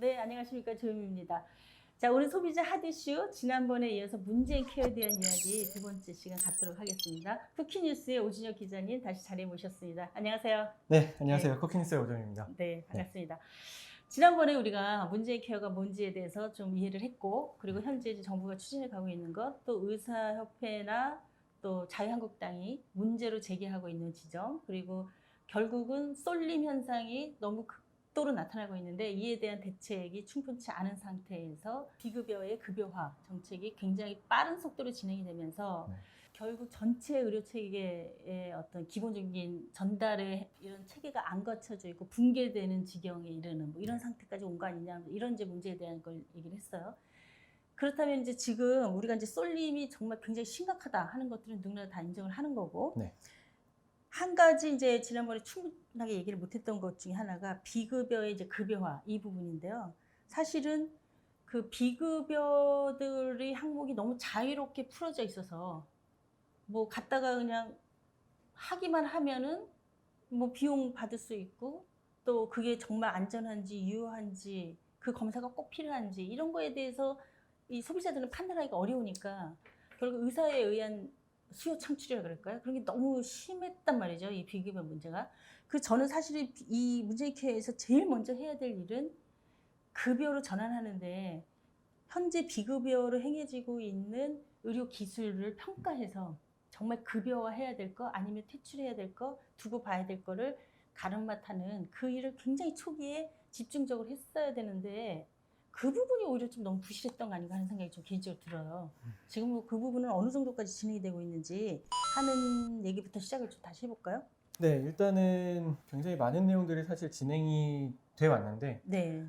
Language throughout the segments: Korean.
네, 안녕하십니까. 조현미입니다. 자, 오늘 소비자 핫 이슈 지난번에 이어서 문재인 케어에 대한 이야기 두 번째 시간 갖도록 하겠습니다. 쿠키뉴스의 오준혁 기자님 다시 자리에 모셨습니다. 안녕하세요. 네, 안녕하세요. 네, 쿠키뉴스의 오정입니다. 네, 반갑습니다. 지난번에 우리가 문재인 케어가 뭔지에 대해서 좀 이해를 했고, 그리고 현재 이제 정부가 추진해 가고 있는 것, 또 의사협회나 또 자유한국당이 문제로 제기하고 있는 지점, 그리고 결국은 쏠림 현상이 너무 극도로 나타나고 있는데 이에 대한 대책이 충분치 않은 상태에서 비급여의 급여화 정책이 굉장히 빠른 속도로 진행이 되면서 네. 결국 전체 의료 체계의 어떤 기본적인 전달의 이런 체계가 안 갖춰져 있고 붕괴되는 지경에 이르는 뭐 이런 상태까지 온 거 아니냐 이런 이제 문제에 대한 걸 얘기를 했어요. 그렇다면 이제 지금 우리가 이제 쏠림이 정말 굉장히 심각하다 하는 것들은 누구나 다 인정을 하는 거고 네. 한 가지 이제 지난번에 충분하게 얘기를 못했던 것 중에 하나가 비급여의 이제 급여화 이 부분인데요. 사실은 그 비급여들의 항목이 너무 자유롭게 풀어져 있어서 뭐 갔다가 그냥 하기만 하면은 뭐 비용 받을 수 있고 또 그게 정말 안전한지 유효한지 그 검사가 꼭 필요한지 이런 거에 대해서 이 소비자들은 판단하기가 어려우니까 결국 의사에 의한 수요 창출이라 그럴까요? 그런 게 너무 심했단 말이죠. 이 비급여 문제가. 저는 사실 이 문재인 케어에서 제일 먼저 해야 될 일은 급여로 전환하는데 현재 비급여로 행해지고 있는 의료 기술을 평가해서 정말 급여화해야 될 거 아니면 퇴출해야 될 거 두고 봐야 될 거를 가름mat하는 그 일을 굉장히 초기에 집중적으로 했어야 되는데 그 부분이 오히려 좀 너무 부실했던 거 아닌가 하는 생각이 좀 개인적으로 들어요. 지금 뭐 그 부분은 어느 정도까지 진행이 되고 있는지 하는 얘기부터 시작을 좀 다시 해볼까요? 네, 일단은 굉장히 많은 내용들이 사실 진행이 돼 왔는데 네,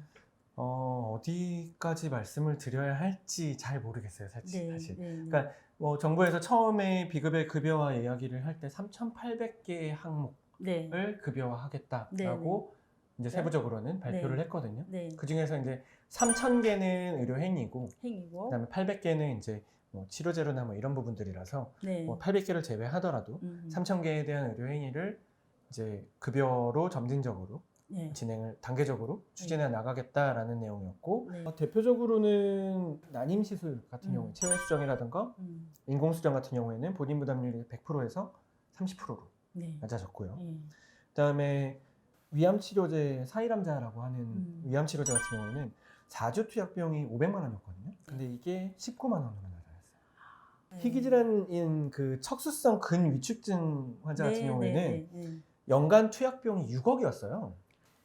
어디까지 말씀을 드려야 할지 잘 모르겠어요, 사실. 네, 네, 네. 그러니까 뭐 정부에서 처음에 비급여 급여화 이야기를 할 때 3,800개의 항목을 네, 급여화하겠다라고 이제 네. 세부적으로는 발표를 네. 했거든요. 네, 그 중에서 이제 3,000개는 의료 행위고, 행위고, 그다음에 800개는 이제 뭐 치료제로나 뭐 이런 부분들이라서 네, 뭐 800개를 제외하더라도 3,000개에 대한 의료 행위를 이제 급여로 점진적으로 네, 진행을 단계적으로 추진해 나가겠다라는 내용이었고, 네. 대표적으로는 난임 시술 같은 경우에 체외 수정이라든가 인공 수정 같은 경우에는 본인 부담률이 100%에서 30%로 네, 낮아졌고요. 네, 그다음에 위암 치료제 사이람자라고 하는 위암 치료제 같은 경우에는 4주 투약 비용이 500만 원이었거든요. 근데 이게 19만 원으로 낮아졌어요. 희귀질환인 그 척수성 근위축증 환자 같은 네, 경우에는 네, 네. 연간 투약 비용이 6억이었어요.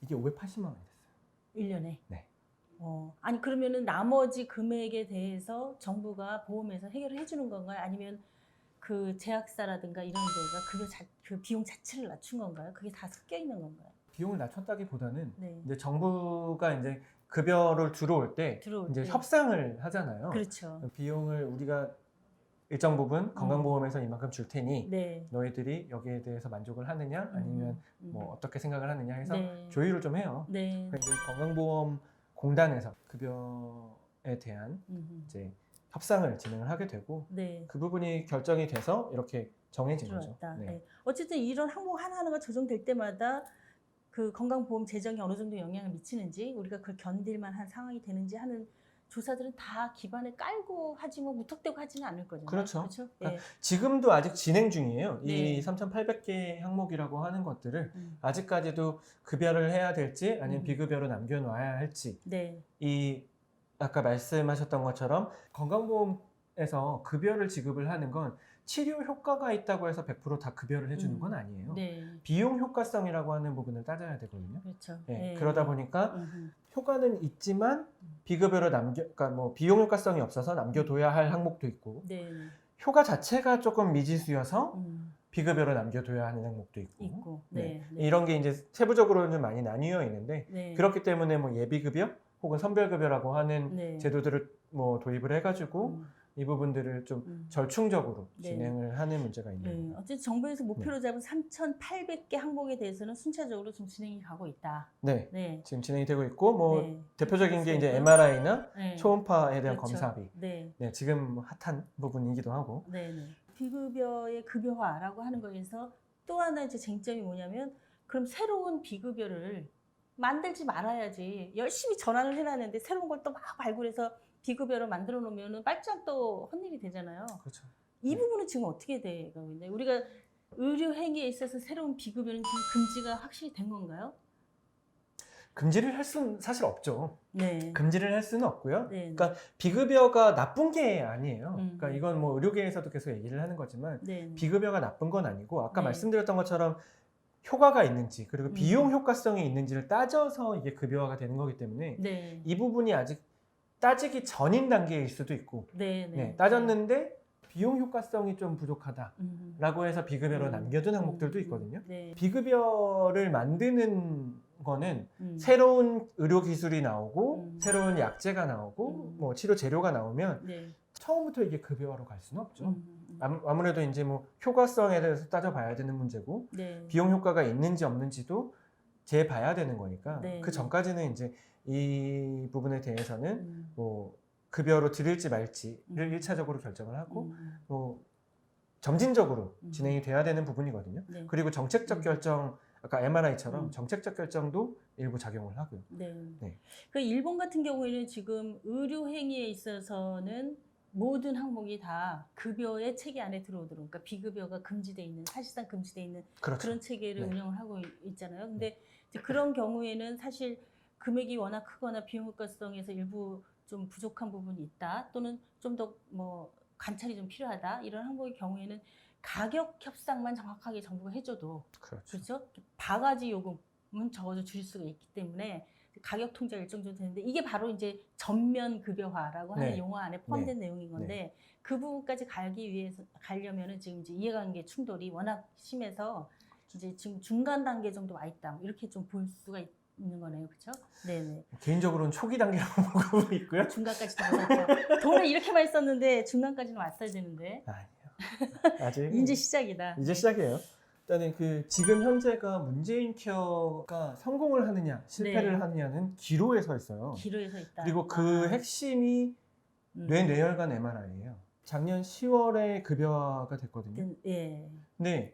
이게 580만 원이 됐어요. 1년에. 네. 아니 그러면은 나머지 금액에 대해서 정부가 보험에서 해결을 해주는 건가요? 아니면 그 제약사라든가 이런 데가 그 비용 자체를 낮춘 건가요? 그게 다 섞여 있는 건가요? 비용을 낮췄다기보다는 네, 이제 정부가 이제 급여를 들어올 때 들어올 이제 때. 협상을 하잖아요. 그렇죠. 비용을 우리가 일정 부분 건강보험에서 이만큼 줄 테니 네, 너희들이 여기에 대해서 만족을 하느냐 아니면 뭐 어떻게 생각을 하느냐 해서 네, 조율을 좀 해요. 네, 그래서 이제 건강보험공단에서 급여에 대한 이제 협상을 진행을 하게 되고 네. 그 부분이 결정이 돼서 이렇게 정해진 거죠. 들어왔다. 네. 네. 어쨌든 이런 항목 하나하나가 조정될 때마다 그 건강보험 재정에 어느 정도 영향을 미치는지 우리가 그걸 견딜만 한 상황이 되는지 하는 조사들은 다 기반을 깔고 하지 뭐 무턱대고 하지는 않을 거잖아요. 그렇죠. 그렇죠? 그러니까 지금도 아직 진행 중이에요. 네. 이 3,800개 항목이라고 하는 것들을 아직까지도 급여를 해야 될지 아니면 비급여로 남겨놔야 할지 네. 이 아까 말씀하셨던 것처럼 건강보험에서 급여를 지급을 하는 건 치료 효과가 있다고 해서 100% 다 급여를 해주는 건 아니에요. 네. 비용 효과성이라고 하는 부분을 따져야 되거든요. 그렇죠. 네, 네. 그러다 보니까 효과는 있지만 비급여로 그러니까 뭐 비용 효과성이 없어서 남겨둬야 할 항목도 있고 네. 효과 자체가 조금 미지수여서 비급여로 남겨둬야 하는 항목도 있고 네. 네. 이런 게 이제 세부적으로는 많이 나뉘어 있는데 네. 그렇기 때문에 뭐 예비급여 혹은 선별급여라고 하는 네. 제도들을 뭐 도입을 해가지고 이 부분들을 좀 절충적으로 네. 진행을 하는 문제가 있는 거예요. 어쨌든 정부에서 목표로 잡은 3,800개 항목에 대해서는 순차적으로 좀 진행이 가고 있다. 네. 네. 지금 진행이 되고 있고 뭐 네. 대표적인 게 이제 있어요. MRI나 네. 초음파에 대한 그렇죠. 검사비. 네. 네, 지금 핫한 부분이기도 하고. 네. 비급여의 급여화라고 하는 거에서 또 하나 이제 쟁점이 뭐냐면 그럼 새로운 비급여를 만들지 말아야지. 열심히 전환을 해놨는데 새로운 걸 또 막 발굴해서 비급여로 만들어 놓으면 빨짝 또 헛일이 되잖아요. 그렇죠. 이 부분은 지금 어떻게 돼가고 있나요? 우리가 의료 행위에 있어서 새로운 비급여는 지금 금지가 확실히 된 건가요? 금지를 할 수는 사실 없죠. 네. 금지를 할 수는 없고요. 네. 그러니까 비급여가 나쁜 게 아니에요. 음. 그러니까 이건 뭐 의료계에서도 계속 얘기를 하는 거지만 네. 비급여가 나쁜 건 아니고 아까 네. 말씀드렸던 것처럼 효과가 있는지 그리고 비용 음. 효과성이 있는지를 따져서 이게 급여화가 되는 거기 때문에 네. 이 부분이 아직 따지기 전인 단계일 수도 있고 네. 네, 따졌는데 비용 효과성이 좀 부족하다라고 해서 비급여로 남겨둔 항목들도 있거든요. 네. 비급여를 만드는 거는 음. 새로운 의료 기술이 나오고 음. 새로운 약제가 나오고 뭐 치료 재료가 나오면 네. 처음부터 이게 급여화로 갈 수는 없죠. 음. 아무래도 이제 뭐 효과성에 대해서 따져봐야 되는 문제고 네. 비용 효과가 있는지 없는지도 재봐야 되는 거니까 네. 그 전까지는 이제 이 부분에 대해서는 음. 뭐 급여로 드릴지 말지를 음. 1차적으로 결정을 하고 음. 뭐 점진적으로 음. 진행이 돼야 되는 부분이거든요. 네. 그리고 정책적 결정 아까 MRI처럼 음. 정책적 결정도 일부 작용을 하고요. 네. 네. 그 일본 같은 경우에는 지금 의료 행위에 있어서는 모든 항목이 다 급여의 체계 안에 들어오도록, 그러니까 비급여가 금지돼 있는, 사실상 금지돼 있는 그렇죠. 그런 체계를 네. 운영을 하고 있잖아요. 근데 이제 그런 경우에는 사실 금액이 워낙 크거나 비용 효과성에서 일부 좀 부족한 부분이 있다, 또는 좀 더 뭐 관찰이 좀 필요하다, 이런 항목의 경우에는 가격 협상만 정확하게 정부가 해줘도, 그렇죠. 그렇죠? 바가지 요금은 적어도 줄일 수가 있기 때문에 가격 통제가 일정 정도 되는데, 이게 바로 이제 전면 급여화라고 하는 네. 용어 안에 포함된 내용인 건데, 그 부분까지 가려면은 지금 이제 이해관계 충돌이 워낙 심해서 이제 지금 중간 단계 정도 와 있다, 이렇게 좀 볼 수가 있는 거네요, 그렇죠? 네네. 개인적으로는 초기 단계라고 보고 있고요. 중간까지도 못했다. 돈을 이렇게 많이 썼는데 중간까지는 왔어야 되는데. 아니요. 아직 이제 시작이다. 이제 시작이에요. 일단은 그 지금 현재가 문재인 케어가 성공을 하느냐 실패를 네. 하느냐는 기로에 서 있어요. 기로에 서 있다. 그리고 그 핵심이 뇌뇌혈관 MRI예요. 작년 10월에 급여화가 됐거든요. 예. 근데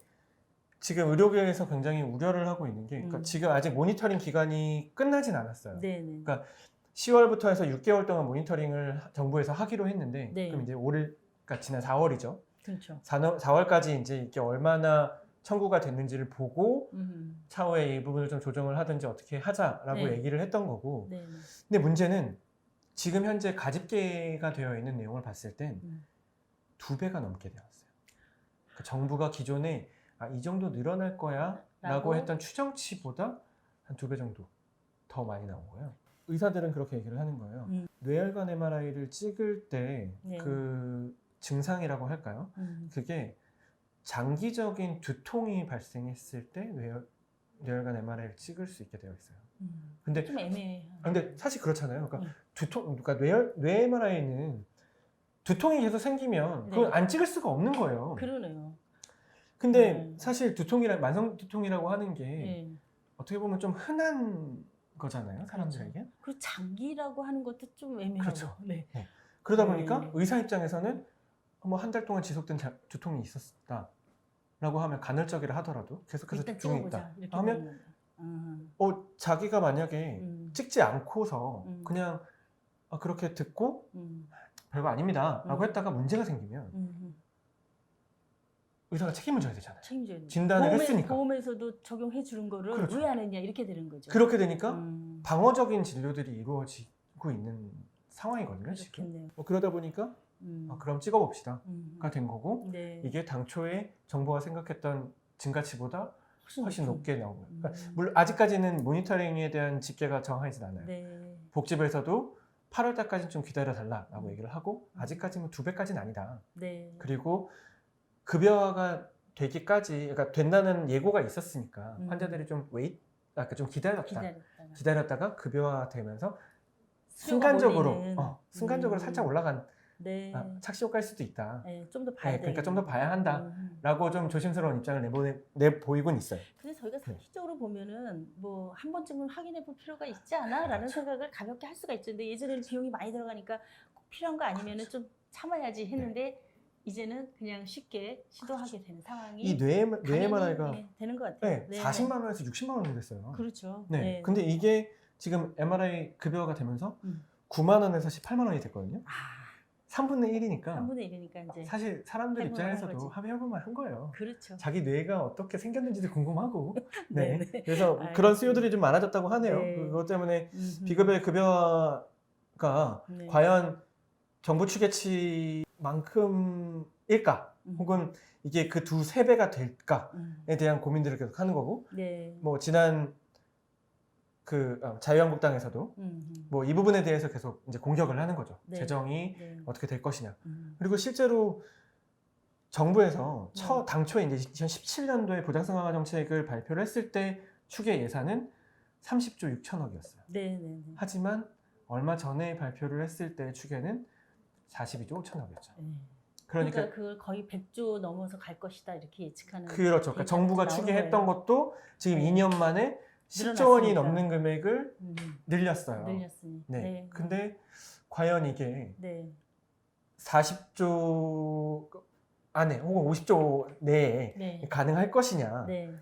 지금 의료계에서 굉장히 우려를 하고 있는 게, 그러니까 지금 아직 모니터링 기간이 끝나진 않았어요. 네네. 그러니까 10월부터 해서 6개월 동안 모니터링을 정부에서 하기로 했는데, 네. 그럼 이제 그러니까 지난 4월이죠. 그렇죠. 4월까지 이제 이게 얼마나 청구가 됐는지를 보고 음. 차후에 이 부분을 좀 조정을 하든지 어떻게 하자라고 네. 얘기를 했던 거고. 네. 근데 문제는 지금 현재 가집계가 되어 있는 내용을 봤을 땐 2배가 넘게 되었어요. 그러니까 정부가 기존에 이 정도 늘어날 거야 라고 했던 추정치보다 한 2배 정도 더 많이 나온 거예요. 의사들은 그렇게 얘기를 하는 거예요. 뇌혈관 MRI를 찍을 때 그 증상이라고 할까요? 그게 장기적인 두통이 발생했을 때 뇌혈관 MRI를 찍을 수 있게 되어 있어요. 근데 좀 애매해. 근데 사실 그렇잖아요. 그러니까 그러니까 뇌 MRI는 두통이 계속 생기면 그건 안 찍을 수가 없는 거예요. 그러네요. 근데 사실 만성 두통이라고 하는 게 네. 어떻게 보면 좀 흔한 거잖아요, 사람들에게. 그리고 장기라고 하는 것도 좀 애매하고. 그렇죠. 네. 네. 그러다 보니까 의사 입장에서는 뭐 한 달 동안 지속된 두통이 있었다라고 하면 간헐적이라 하더라도 계속해서 두통이 있다 하면 자기가 만약에 찍지 않고서 그냥 그렇게 듣고 별거 아닙니다 라고 했다가 문제가 생기면 의사가 책임을 져야 되잖아요. 책임져야 돼. 진단을 했으니까. 보험에서도 적용해 주는 거를 그렇죠. 왜 안 했냐, 이렇게 되는 거죠. 그렇게 되니까 방어적인 진료들이 이루어지고 있는 상황이거든요. 지금. 그러다 보니까 그럼 찍어봅시다가 된 거고, 네. 이게 당초에 정부가 생각했던 증가치보다 훨씬 높게 나온 거예요. 그러니까 물론 아직까지는 모니터링에 대한 집계가 정확하진 않아요. 네. 복지부에서도 8월 달까지는 좀 기다려달라고 얘기를 하고, 아직까지는 2배까지는 아니다. 네. 그리고 급여화가 되기까지, 그러니까 된다는 예고가 있었으니까 환자들이 좀 좀 기다렸다가 급여화 되면서 순간적으로 살짝 올라간 네. 착시 효과일 수도 있다. 네, 좀 더 봐야 돼. 그러니까 좀 더 봐야 한다라고 좀 조심스러운 입장을 내보이곤 있어요. 근데 저희가 상식적으로 보면은 뭐 한 번쯤은 확인해 볼 필요가 있지 않아?라는 생각을 가볍게 할 수가 있죠. 근데 예전에는 비용이 많이 들어가니까 꼭 필요한 거 아니면은 좀 참아야지 했는데 이제는 그냥 쉽게 시도하게 되는 상황이 이 뇌 당연히, MRI가 네, 되는 것 같아요. 네, 40만 원에서 60만 원이 됐어요. 그렇죠. 네. 네. 근데 이게 지금 MRI 급여가 되면서 9만 원에서 18만 원이 됐거든요. 3분의 1이니까 3분의 1이니까 이제 사실 사람들 해볼만 한 입장에서도 거지. 해볼만 한 거예요. 그렇죠. 자기 뇌가 어떻게 생겼는지도 궁금하고. 네. 네. 그래서 알겠습니다. 그런 수요들이 좀 많아졌다고 하네요. 네. 그것 때문에 음흠. 비급여 급여가 네. 과연 정부 추계치만큼일까? 혹은 이게 그 두세 배가 될까에 대한 고민들을 계속 하는 거고, 네. 뭐 지난 그 자유한국당에서도 뭐 이 부분에 대해서 계속 이제 공격을 하는 거죠. 네. 재정이 네. 어떻게 될 것이냐. 그리고 실제로 정부에서 당초에 이제 2017년도에 보장성 강화 정책을 발표를 했을 때 추계 예산은 30조 6천억이었어요. 네, 네, 네. 하지만 얼마 전에 발표를 했을 때 추계는 42조 5천억이었죠. 네. 그러니까 그걸 거의 100조 넘어서 갈 것이다 이렇게 예측하는. 그렇죠. 그러니까 정부가 나오는 추계했던 거예요. 것도 지금 네. 2년 만에 10조 원이 늘어났으니까. 넘는 금액을 늘렸어요. 늘렸으니. 네. 네. 근데 과연 이게 네. 40조 안에 혹은 50조 내에 네. 가능할 것이냐. 네.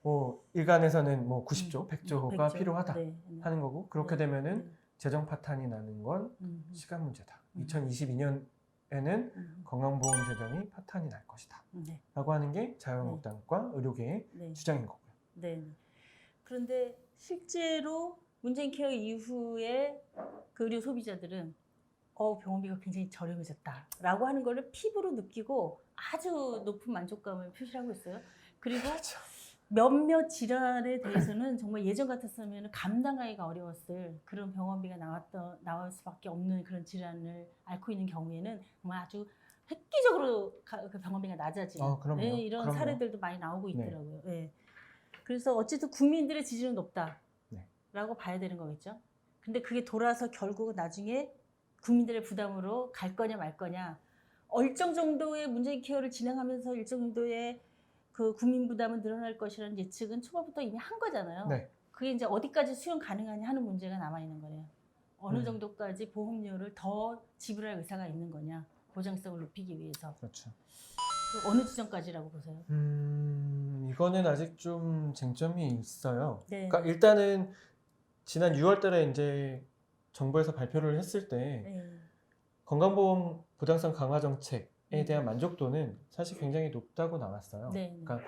뭐 일간에서는 뭐 90조, 100조가 100조. 필요하다 네. 하는 거고 그렇게 네. 되면은 재정 파탄이 나는 건 시간 문제다. 2022년에는 건강보험 재정이 파탄이 날 것이다. 네. 라고 하는 게 자유한국당과 의료계의 네. 주장인 거고요. 네. 그런데 실제로 문재인 케어 이후에 그 의료 소비자들은 병원비가 굉장히 저렴해졌다라고 하는 거를 피부로 느끼고 아주 높은 만족감을 표시하고 있어요. 그리고 그렇죠. 몇몇 질환에 대해서는 정말 예전 같았으면 감당하기가 어려웠을 그런 병원비가 나올 수밖에 없는 그런 질환을 앓고 있는 경우에는 정말 아주 획기적으로 그 병원비가 낮아지는 그럼요. 네, 이런 그럼요. 사례들도 많이 나오고 네. 있더라고요. 네. 그래서 어쨌든 국민들의 지지는 높다라고 네. 봐야 되는 거겠죠. 근데 그게 돌아서 결국은 나중에 국민들의 부담으로 갈 거냐 말 거냐. 일정 정도의 문재인 케어를 진행하면서 일정 정도의 그 국민 부담은 늘어날 것이라는 예측은 초반부터 이미 한 거잖아요. 네. 그게 이제 어디까지 수용 가능하냐 하는 문제가 남아 있는 거예요. 어느 정도까지 보험료를 더 지불할 의사가 있는 거냐. 보장성을 높이기 위해서. 그렇죠. 어느 지점까지라고 보세요? 이거는 아직 좀 쟁점이 있어요. 네. 그러니까 일단은 지난 6월달에 이제 정부에서 발표를 했을 때 네. 건강보험 보장성 강화 정책에 대한 만족도는 사실 굉장히 높다고 나왔어요. 네. 그러니까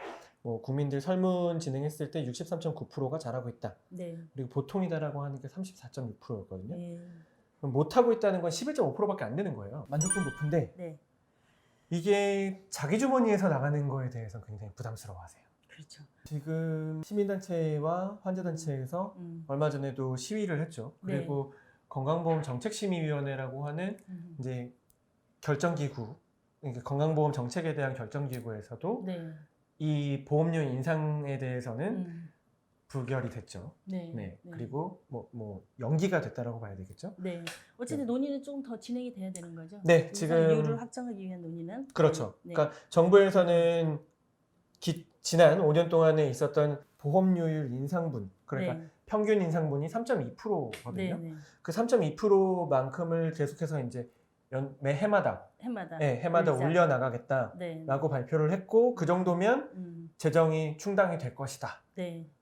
뭐 국민들 설문 진행했을 때 63.9%가 잘하고 있다. 네. 그리고 보통이다라고 하는 게 34.6%였거든요. 네. 그럼 못하고 있다는 건 11.5%밖에 안 되는 거예요. 만족도는 높은데 네. 이게 자기 주머니에서 나가는 거에 대해서 굉장히 부담스러워하세요. 그렇죠. 지금 시민단체와 환자단체에서 얼마 전에도 시위를 했죠. 그리고 건강보험 정책심의위원회라고 하는 이제 결정기구, 그러니까 건강보험 정책에 대한 결정기구에서도 이 보험료 인상에 대해서는 부결이 됐죠. 네. 그리고 뭐 연기가 됐다라고 봐야 되겠죠. 네. 어쨌든 논의는 조금 더 진행이 돼야 되는 거죠. 네, 인상률을 지금 확정하기 위한 논의는. 그렇죠. 네. 그러니까 정부에서는 지난 5년 동안에 있었던 보험료율 인상분, 그러니까 평균 인상분이 3.2%거든요. 그 3.2%만큼을 계속해서 이제 매 해마다 올려 나가겠다라고 발표를 했고 그 정도면 재정이 충당이 될 것이다.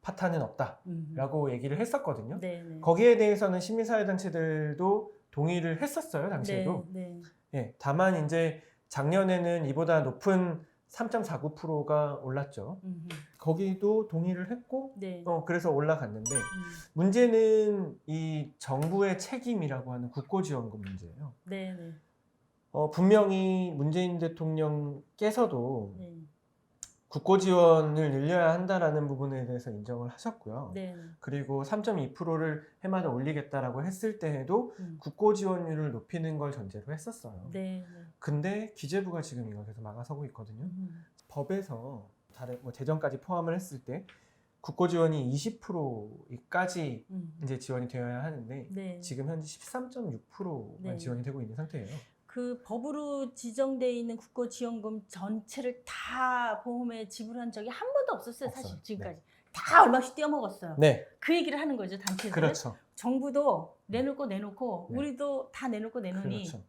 파탄은 없다라고 얘기를 했었거든요. 거기에 대해서는 시민사회단체들도 동의를 했었어요, 당시에도. 다만 이제 작년에는 이보다 높은 3.49%가 올랐죠. 거기도 동의를 했고 그래서 올라갔는데 문제는 이 정부의 책임이라고 하는 국고지원금 문제예요. 분명히 문재인 대통령께서도 국고지원을 늘려야 한다라는 부분에 대해서 인정을 하셨고요. 그리고 3.2%를 해마다 올리겠다라고 했을 때에도 국고지원율을 높이는 걸 전제로 했었어요. 근데 기재부가 지금 이걸 계속 막아서고 있거든요. 법에서 뭐 재정까지 포함을 했을 때 국고지원이 20%까지 이제 지원이 되어야 하는데 지금 현재 13.6%만 지원이 되고 있는 상태예요. 그 법으로 지정되어 있는 국고지원금 전체를 다 보험에 지불한 적이 한 번도 없었어요. 사실 지금까지. 다 얼마씩 떼어먹었어요. 그 얘기를 하는 거죠, 단체들은. 그렇죠. 정부도 내놓고 우리도 다 내놓고 내놓으니 그렇죠.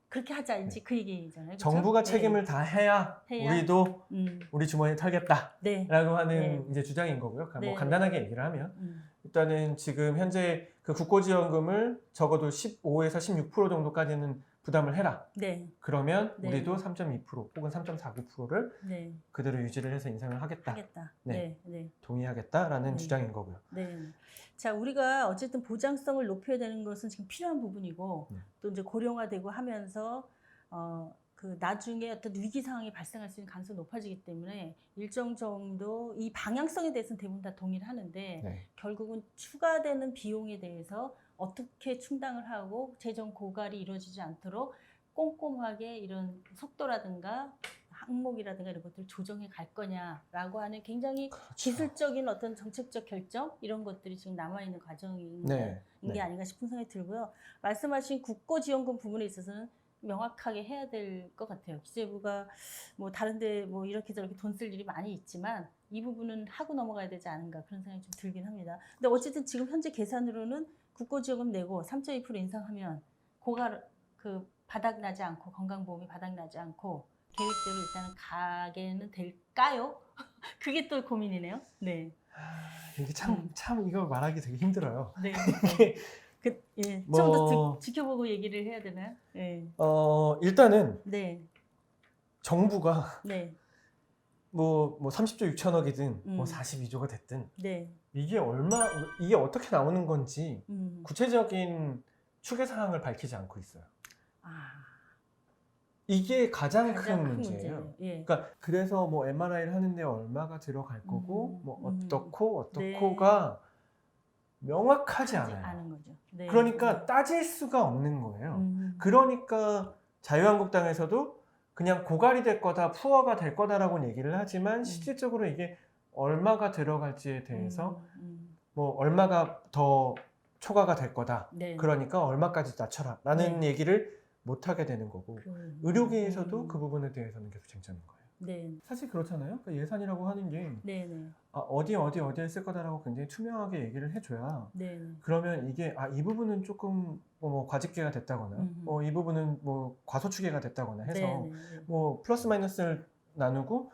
그렇게 하자 이제 그 얘기잖아요. 그렇죠? 정부가 네. 책임을 다 해야 우리도 우리 주머니 털겠다라고 네. 하는 이제 주장인 거고요. 네. 뭐 간단하게 얘기를 하면 음. 일단은 지금 현재 그 국고지원금을 적어도 15에서 16% 정도까지는 부담을 해라. 네. 그러면 네. 우리도 3.2% 혹은 3.49%를 네. 그대로 유지를 해서 인상을 하겠다. 네. 네. 동의하겠다라는 네. 주장인 거고요. 네. 자, 우리가 어쨌든 보장성을 높여야 되는 것은 지금 필요한 부분이고 또 이제 고령화되고 하면서 그 나중에 어떤 위기 상황이 발생할 수 있는 가능성이 높아지기 때문에 일정 정도 이 방향성에 대해서는 대부분 다 동의를 하는데 네. 결국은 추가되는 비용에 대해서 어떻게 충당을 하고 재정 고갈이 이루어지지 않도록 꼼꼼하게 이런 속도라든가 항목이라든가 이런 것들을 조정해 갈 거냐라고 하는 굉장히 그렇죠. 기술적인 어떤 정책적 결정 이런 것들이 지금 남아있는 과정인 게 아닌가 싶은 생각이 들고요. 말씀하신 국고지원금 부분에 있어서는 명확하게 해야 될 것 같아요. 기재부가 뭐 다른데 뭐 이렇게 저렇게 돈 쓸 일이 많이 있지만 이 부분은 하고 넘어가야 되지 않은가 그런 생각이 좀 들긴 합니다. 근데 어쨌든 지금 현재 계산으로는 국고지원금 내고 3.2% 인상하면 고갈 그 바닥나지 않고 건강보험이 바닥나지 않고 계획대로 일단은 가게는 될까요? 그게 또 고민이네요. 네. 이게 참 이거 말하기 되게 힘들어요. 네. 예, 뭐, 좀 더 지켜보고 얘기를 해야 되나요? 네. 일단은 네. 정부가 네. 뭐 30조 6천억이든 뭐 42조가 됐든 네. 이게 어떻게 나오는 건지 구체적인 추계 사항을 밝히지 않고 있어요. 이게 가장 큰 문제예요. 예. 그러니까 그래서 뭐 MRI를 하는데 얼마가 들어갈 거고 뭐 네. 어떻고가 명확하지 않아요. 않은 거죠. 네. 그러니까 따질 수가 없는 거예요. 그러니까 자유한국당에서도 그냥 고갈이 될 거다, 푸어가 될 거다라고 얘기를 하지만 실질적으로 이게 얼마가 들어갈지에 대해서 뭐 얼마가 더 초과가 될 거다. 네. 그러니까 얼마까지 낮춰라라는 얘기를 못 하게 되는 거고 의료계에서도 그 부분에 대해서는 계속 쟁점인 거예요. 네. 사실 그렇잖아요. 그러니까 예산이라고 하는 게 네. 어디에 쓸 거다라고 굉장히 투명하게 얘기를 해줘야 네. 그러면 이게 이 부분은 조금 뭐 과집계가 됐다거나 이 부분은 뭐 과소추계가 됐다거나 해서 뭐 플러스 마이너스를 나누고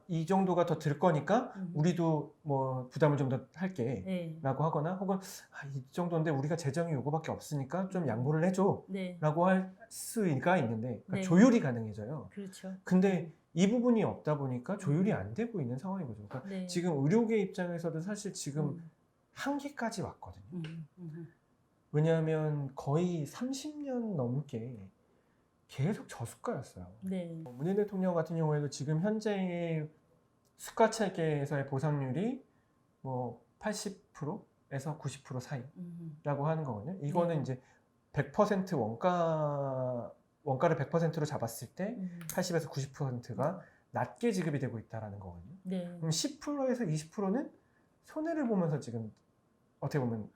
이 정도가 더 들 거니까 우리도 뭐 부담을 좀 더 할게 라고 하거나 혹은 이 정도인데 우리가 재정이 요거밖에 없으니까 좀 양보를 해줘 라고 할 수가 있는데 그러니까 조율이 가능해져요. 그렇죠. 근데 이 부분이 없다 보니까 조율이 안 되고 있는 상황인 거죠. 그러니까 지금 의료계 입장에서도 사실 지금 한계까지 왔거든요. 왜냐하면 거의 30년 넘게 계속 저수가였어요. 문재인 대통령 같은 경우에도 지금 현재의 수가 체계에서의 보상률이 뭐 80%에서 90% 사이라고 하는 거거든요. 이거는 이제 100% 원가를 100%로 잡았을 때 80에서 90%가 낮게 지급이 되고 있다는 거거든요. 그럼 10%에서 20%는 손해를 보면서 지금 어떻게 보면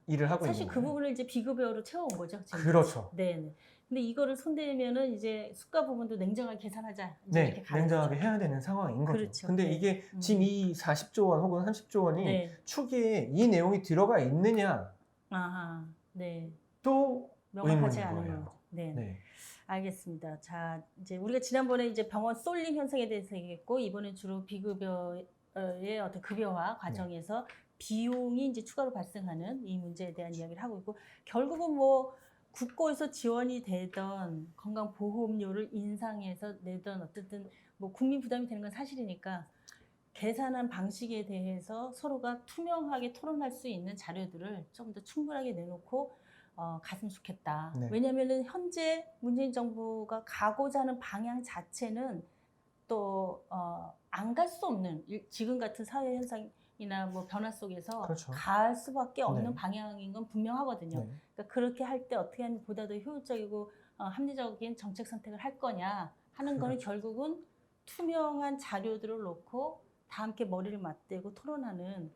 일을 하고 있는 거예요. 사실 그 부분을 이제 비급여로 채워온 거죠. 지금. 그렇죠. 네. 근데 이거를 손대면은 이제 수가 부분도 냉정하게 계산하자. 네, 냉정하게 해야 되는 상황인 거죠. 그렇죠. 근데 이게 지금 이 40조 원 혹은 30조 원이 추계에 이 내용이 들어가 있느냐? 또 명확하지 의문인 않은 거예요. 거죠. 네. 알겠습니다. 자, 이제 우리가 지난번에 이제 병원 쏠림 현상에 대해서 얘기했고 이번엔 주로 비급여의 어떤 급여화 과정에서 비용이 이제 추가로 발생하는 이 문제에 대한 이야기를 하고 있고 결국은 뭐 국고에서 지원이 되던 건강보험료를 인상해서 내던 어쨌든 뭐 국민 부담이 되는 건 사실이니까 계산한 방식에 대해서 서로가 투명하게 토론할 수 있는 자료들을 좀 더 충분하게 내놓고 갔으면 좋겠다. 왜냐하면 현재 문재인 정부가 가고자 하는 방향 자체는 또 안 갈 수 없는 지금 같은 사회 현상이나 뭐 변화 속에서 갈 수밖에 없는 방향인 건 분명하거든요. 그러니까 그렇게 할 때 어떻게 하면 보다 더 효율적이고 합리적인 정책 선택을 할 거냐 하는 거는 결국은 투명한 자료들을 놓고 다 함께 머리를 맞대고 토론하는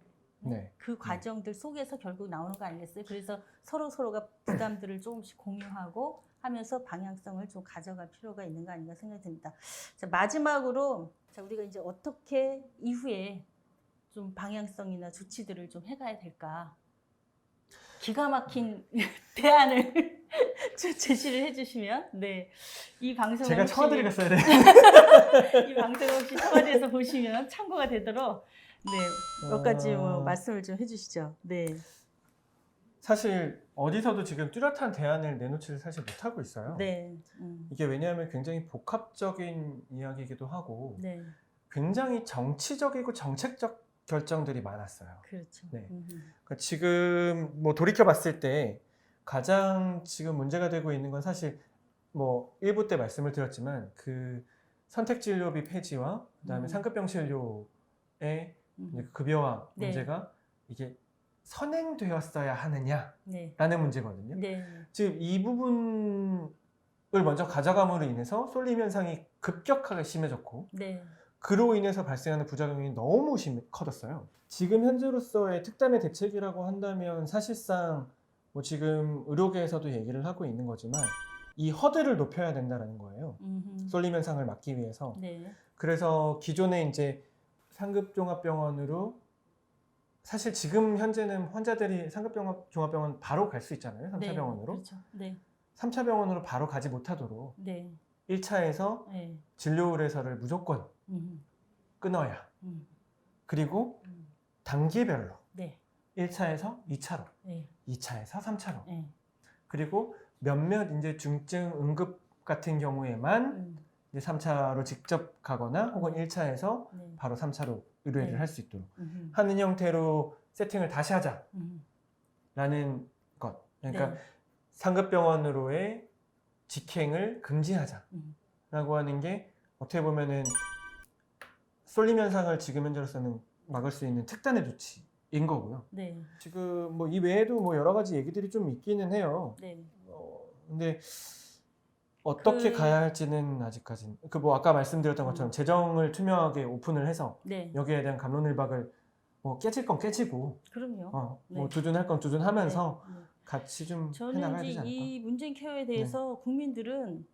그 과정들 속에서 결국 나오는 거 아니겠어요? 그래서 서로가 부담들을 조금씩 공유하고 하면서 방향성을 좀 가져갈 필요가 있는 거 아닌가 생각이 듭니다. 자, 마지막으로 우리가 이제 어떻게 이후에 좀 방향성이나 조치들을 좀 해가야 될까? 기가 막힌 대안을 제시를 해주시면 이 방송 제가 청와드리겠어야 돼. 이 방송 혹시 청와대에서 보시면 참고가 되도록 몇 가지 뭐 말씀을 좀 해주시죠. 사실 어디서도 지금 뚜렷한 대안을 내놓지를 사실 못하고 있어요. 이게 왜냐하면 굉장히 복합적인 이야기이기도 하고 굉장히 정치적이고 정책적 결정들이 많았어요. 그렇죠. 그러니까 지금 뭐 돌이켜 봤을 때 가장 지금 문제가 되고 있는 건 사실 뭐 1부 때 말씀을 드렸지만 그 선택진료비 폐지와 그다음에 상급병 진료의 급여화 문제가 이게 선행되었어야 하느냐라는 문제거든요. 지금 이 부분을 먼저 가져감으로 인해서 쏠림 현상이 급격하게 심해졌고 그로 인해서 발생하는 부작용이 너무 커졌어요. 지금 현재로서의 특단의 대책이라고 한다면 사실상 뭐 지금 의료계에서도 얘기를 하고 있는 거지만 이 허들을 높여야 된다는 거예요. 쏠림 현상을 막기 위해서. 그래서 기존에 이제 상급종합병원으로 사실 지금 현재는 환자들이 상급종합병원 바로 갈 수 있잖아요. 3차 병원으로. 그렇죠. 3차 병원으로 바로 가지 못하도록 1차에서 진료 의뢰서를 무조건 끊어야. 그리고 단계별로 1차에서 2차로, 2차에서 3차로. 그리고 몇몇 이제 중증 응급 같은 경우에만 이제 3차로 직접 가거나 혹은 1차에서 바로 3차로 의뢰를 할 수 있도록 하는 형태로 세팅을 다시 하자라는 것. 그러니까 상급병원으로의 직행을 금지하자라고 하는 게 어떻게 보면은 쏠림 현상을 지금 현재로서는 막을 수 있는 특단의 조치인 거고요. 지금 뭐 이 외에도 뭐 여러 가지 얘기들이 좀 있기는 해요. 근데 어떻게 가야 할지는 아직까지는 그 뭐 아까 말씀드렸던 것처럼 재정을 투명하게 오픈을 해서 여기에 대한 갑론을박을 뭐 깨질 건 깨지고 그럼요. 뭐 두둔할 건 두둔하면서 같이 좀 해나가야 되지 저는 않을까? 이 문재인 케어에 대해서 국민들은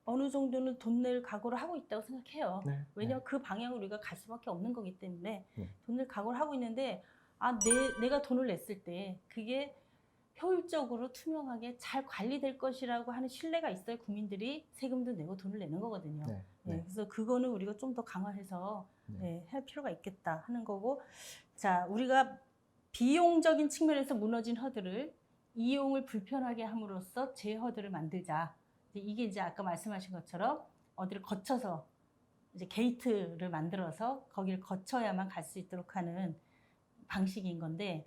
어느 정도는 돈 낼 각오를 하고 있다고 생각해요. 왜냐하면 그 방향으로 우리가 갈 수밖에 없는 거기 때문에 돈 낼 각오를 하고 있는데 내가 돈을 냈을 때 그게 효율적으로 투명하게 잘 관리될 것이라고 하는 신뢰가 있어야 국민들이 세금도 내고 돈을 내는 거거든요. 그래서 그거는 우리가 좀 더 강화해서 할 필요가 있겠다 하는 거고, 자, 우리가 비용적인 측면에서 무너진 허들을 이용을 불편하게 함으로써 재허들을 만들자. 이게 이제 아까 말씀하신 것처럼 어디를 거쳐서 이제 게이트를 만들어서 거기를 거쳐야만 갈 수 있도록 하는 방식인 건데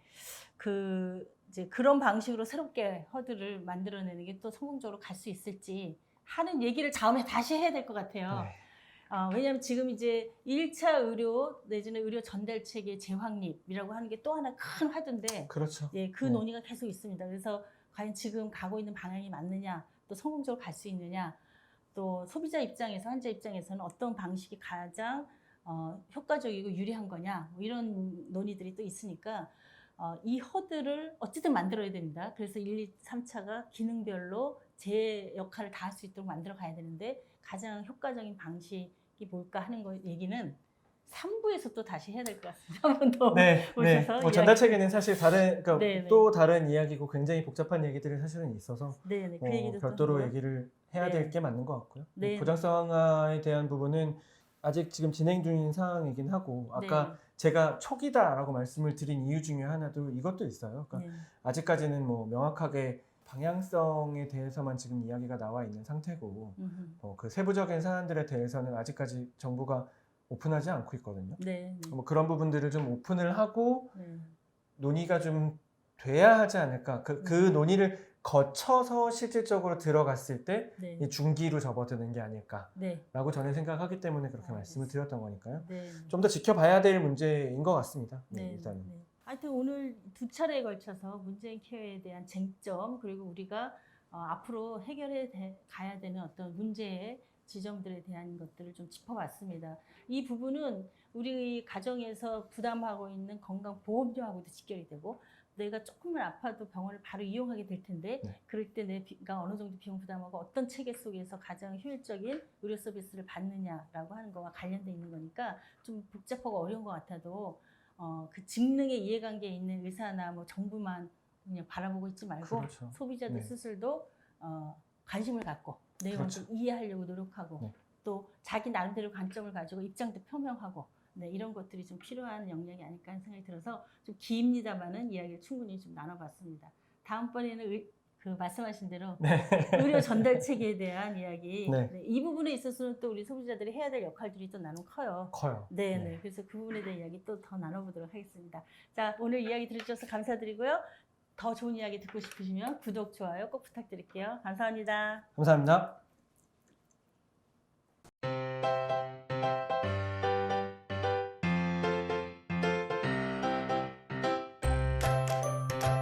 이제 그런 방식으로 새롭게 허들을 만들어내는 게 또 성공적으로 갈 수 있을지 하는 얘기를 다음에 다시 해야 될 것 같아요. 왜냐하면 지금 이제 1차 의료 내지는 의료 전달 체계 재확립이라고 하는 게 또 하나 큰 화두인데 그렇죠. 그 논의가 계속 있습니다. 그래서 과연 지금 가고 있는 방향이 맞느냐, 또 성공적으로 갈 수 있느냐, 또 소비자 입장에서 환자 입장에서는 어떤 방식이 가장 효과적이고 유리한 거냐, 뭐 이런 논의들이 또 있으니까 이 허들을 어쨌든 만들어야 됩니다. 그래서 1, 2, 3차가 기능별로 제 역할을 다 할 수 있도록 만들어 가야 되는데 가장 효과적인 방식이 뭘까 하는 거 얘기는 3부에서 또 다시 해야 될 것 같습니다. 한 번 더 오셔서 뭐 전달 체계는 사실 또 다른 이야기고 굉장히 복잡한 얘기들이 사실은 있어서 그 얘기도 별도로 얘기를 해야 될 게 맞는 것 같고요. 보장성화에 대한 부분은 아직 지금 진행 중인 상황이긴 하고 아까 제가 초기다라고 말씀을 드린 이유 중에 하나도 이것도 있어요. 그러니까 아직까지는 뭐 명확하게 방향성에 대해서만 지금 이야기가 나와 있는 상태고 그 세부적인 사안들에 대해서는 아직까지 정부가 오픈하지 않고 있거든요. 뭐 그런 부분들을 좀 오픈을 하고 논의가 좀 돼야 하지 않을까. 그 논의를 거쳐서 실질적으로 들어갔을 때 중기로 접어드는 게 아닐까라고 저는 생각하기 때문에 그렇게 말씀을 드렸던 거니까요. 좀 더 지켜봐야 될 문제인 것 같습니다. 일단은. 하여튼 오늘 2차례에 걸쳐서 문재인 케어에 대한 쟁점 그리고 우리가 앞으로 해결해 가야 되는 어떤 문제의 지점들에 대한 것들을 좀 짚어봤습니다. 이 부분은 우리 가정에서 부담하고 있는 건강보험료하고도 직결이 되고 내가 조금만 아파도 병원을 바로 이용하게 될 텐데 그럴 때 내가 어느 정도 비용 부담하고 어떤 체계 속에서 가장 효율적인 의료 서비스를 받느냐라고 하는 거와 관련돼 있는 거니까 좀 복잡하고 어려운 것 같아도 그 직능의 이해관계에 있는 의사나 뭐 정부만 그냥 바라보고 있지 말고 소비자들 스스로도 관심을 갖고 내용을 그렇죠. 좀 이해하려고 노력하고 네. 또 자기 나름대로 관점을 가지고 입장도 표명하고 네, 이런 것들이 좀 필요한 역량이 아닐까 하는 생각이 들어서 좀 깁니다만은 이야기를 충분히 좀 나눠봤습니다. 다음번에는 그 말씀하신 대로 네. 의료 전달 체계에 대한 이야기 네. 네, 이 부분에 있어서는 또 우리 소비자들이 해야 될 역할들이 또 나는 커요. 커요. 네, 네. 네. 그래서 그 부분에 대한 이야기 또 더 나눠보도록 하겠습니다. 자, 오늘 이야기 들어주셔서 감사드리고요. 더 좋은 이야기 듣고 싶으시면 구독, 좋아요 꼭 부탁드릴게요. 감사합니다. 감사합니다.